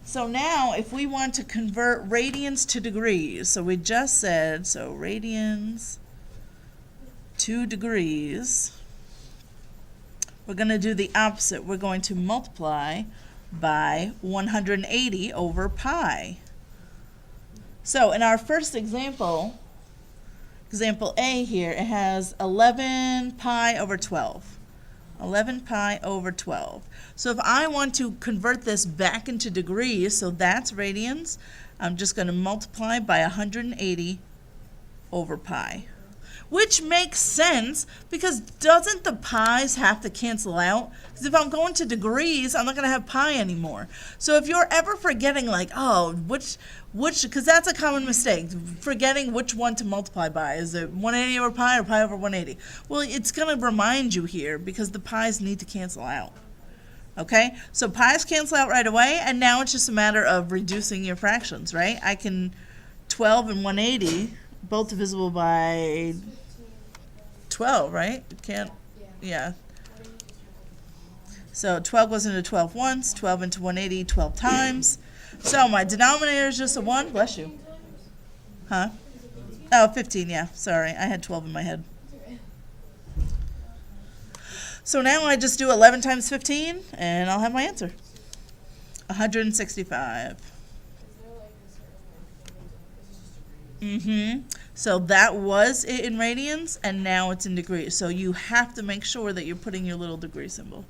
So now if we want to convert radians to degrees, so we just said, so radians to degrees, we're going to do the opposite. We're going to multiply by 180 over pi. So in our first example, example A here, it has 11 pi over 12. 11 pi over 12. So if I want to convert this back into degrees, so that's radians, I'm just going to multiply by 180 over pi. Which makes sense, because doesn't the pi's have to cancel out? Because if I'm going to degrees, I'm not going to have pi anymore. So if you're ever forgetting, like, oh, which, because that's a common mistake, forgetting which one to multiply by. Is it 180 over pi or pi over 180? Well, it's going to remind you here, because the pi's need to cancel out. Okay, so pi's cancel out right away, and now it's just a matter of reducing your fractions, right? I can, 12 and 180, both divisible by 12, right? You can't, yeah. So 12 goes into 12 once, 12 into 180, 12 times. So my denominator is just a 1, bless you. Huh? Oh, 15, yeah, sorry, I had 12 in my head. So now I just do 11 times 15, and I'll have my answer. 165. So that was it in radians, and now it's in degrees. So you have to make sure that you're putting your little degree symbol.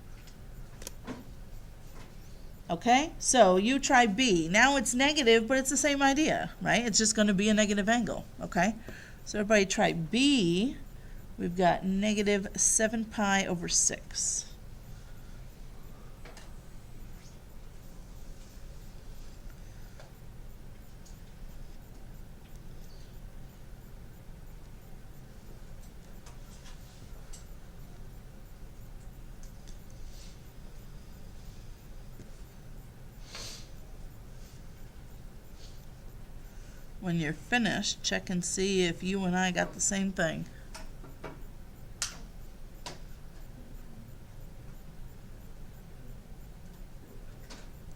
Okay, so you try B. Now it's negative, but it's the same idea, right? It's just going to be a negative angle, okay? So everybody try B. We've got negative 7 pi over 6. When you're finished, check and see if you and I got the same thing.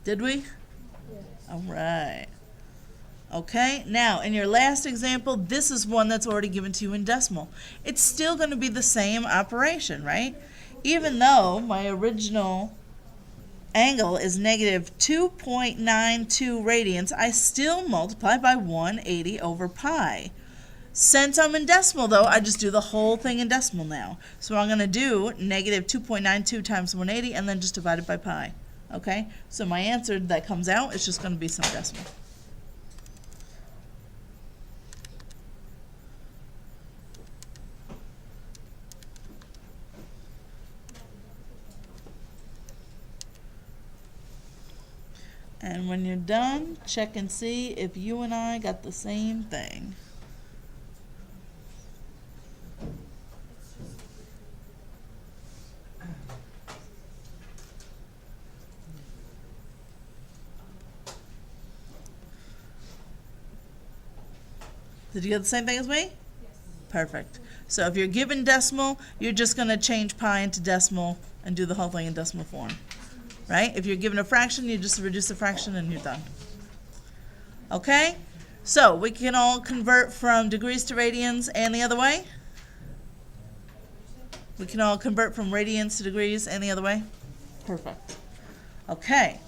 Did we? Yes. All right. Okay, now in your last example, this is one that's already given to you in decimal. It's still going to be the same operation, right? Even though my original angle is negative 2.92 radians, I still multiply by 180 over pi. Since I'm in decimal, though, I just do the whole thing in decimal now. So I'm going to do negative 2.92 times 180 and then just divide it by pi. Okay, so my answer that comes out is just going to be some decimal. And when you're done, check and see if you and I got the same thing. Did you get the same thing as me? Yes. Perfect. So if you're given decimal, you're just going to change pi into decimal and do the whole thing in decimal form. Right? If you're given a fraction, you just reduce the fraction and you're done. Okay? So we can all convert from degrees to radians and the other way? We can all convert from radians to degrees and the other way? Perfect. Okay.